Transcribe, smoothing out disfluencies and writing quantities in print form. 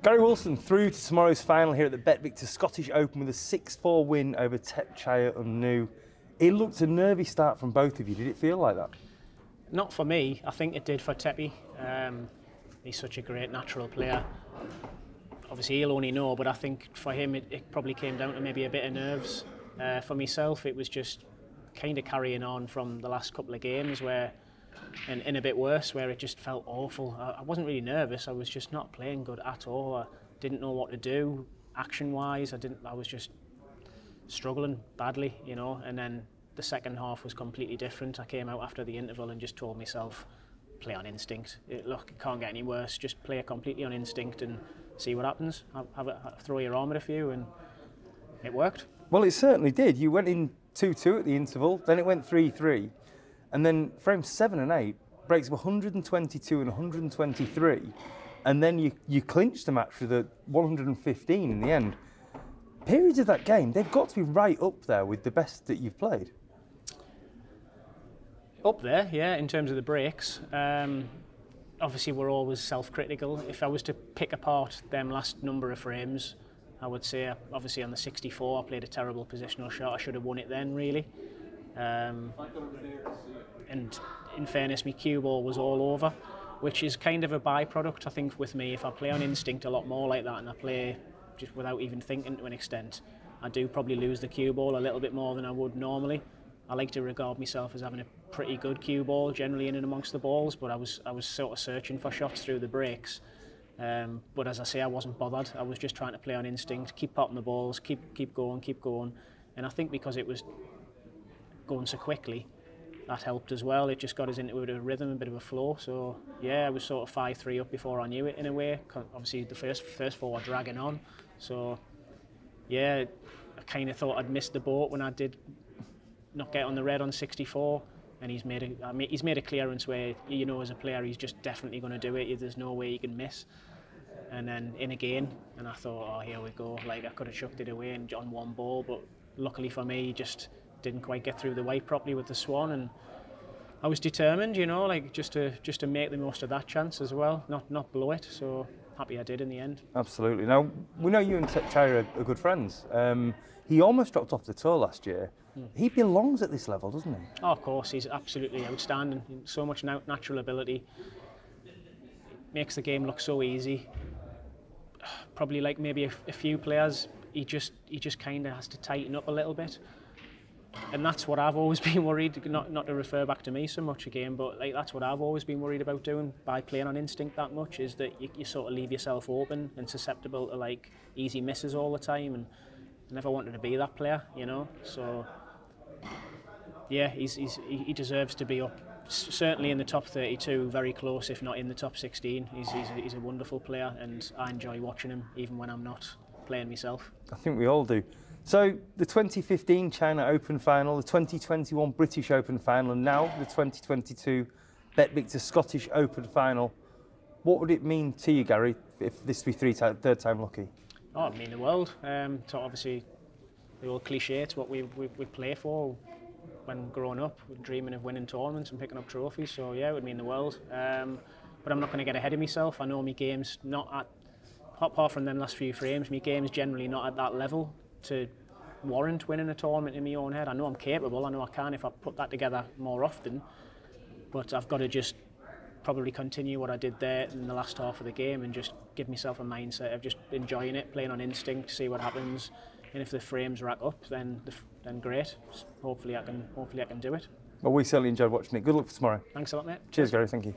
Gary Wilson through to tomorrow's final here at the BetVictor Scottish Open with a 6-4 win over Tepchaya Unnu. It looked a nervy start from both of you. Did it feel like that? Not for me. I think it did for Teppy. He's such a great natural player. Obviously he'll only know, but I think for him it probably came down to maybe a bit of nerves. For myself it was just kind of carrying on from the last couple of games where, and a bit worse, where it just felt awful. I wasn't really nervous, I was just not playing good at all. I didn't know what to do action-wise. I was just struggling badly, you know, and then the second half was completely different. I came out after the interval and just told myself, play on instinct. Look, it can't get any worse. Just play completely on instinct and see what happens. Throw your arm at a few, and it worked. Well, it certainly did. You went in 2-2 at the interval, then it went 3-3, and then frames 7 and 8, breaks of 122 and 123, and then you clinched the match with a 115 in the end. Periods of that game, they've got to be right up there with the best that you've played. Up there, yeah, in terms of the breaks. Obviously, we're always self-critical. If I was to pick apart them last number of frames, I would say, obviously on the 64, I played a terrible positional shot. I should have won it then, really. And in fairness, my cue ball was all over, which is kind of a byproduct, I think, with me. If I play on instinct a lot more like that, and I play just without even thinking to an extent, I do probably lose the cue ball a little bit more than I would normally. I like to regard myself as having a pretty good cue ball, generally in and amongst the balls, but I was sort of searching for shots through the breaks. But as I say, I wasn't bothered. I was just trying to play on instinct, keep popping the balls, keep going. And I think because it was going so quickly, that helped as well. It just got us into a bit of a rhythm, a bit of a flow. So yeah, I was sort of 5-3 up before I knew it in a way. Obviously the first four were dragging on. So yeah, I kind of thought I'd missed the boat when I did not get on the red on 64, and he's made a clearance where, you know, as a player he's just definitely going to do it. There's no way he can miss. And then in again, and I thought, oh, here we go. Like, I could have chucked it away and on one ball, but luckily for me, he just didn't quite get through the white properly with the swan, and I was determined, you know, like just to make the most of that chance as well, not blow it. So happy I did in the end. Absolutely. Now we know you and Tepchaya are good friends. He almost dropped off the tour last year. He belongs at this level, doesn't he? Oh, of course, he's absolutely outstanding. So much natural ability. Makes the game look so easy. Probably like maybe a few players, he just kind of has to tighten up a little bit. And that's what I've always been worried, not to refer back to me so much again, but like that's what I've always been worried about doing by playing on instinct that much, is that you sort of leave yourself open and susceptible to like easy misses all the time, and I never wanted to be that player, you know. So yeah, he deserves to be up, certainly in the top 32, very close, if not in the top 16. He's a wonderful player, and I enjoy watching him even when I'm not playing myself. I think we all do. So the 2015 China Open final, the 2021 British Open final, and now the 2022 BetVictor Scottish Open final. What would it mean to you, Gary, if this be third time lucky? Oh, it'd mean the world. So obviously, the old cliche, it's what we play for when growing up, dreaming of winning tournaments and picking up trophies. So yeah, it would mean the world. But I'm not going to get ahead of myself. I know my game's not at, apart from them last few frames, my game's generally not at that level to warrant winning a tournament in my own head. I know I'm capable, I know I can if I put that together more often, but I've got to just probably continue what I did there in the last half of the game and just give myself a mindset of just enjoying it, playing on instinct, see what happens, and if the frames rack up, then great. Hopefully I can do it. Well, we certainly enjoyed watching it. Good luck for tomorrow. Thanks a lot, mate. Cheers, Gary. Thank you.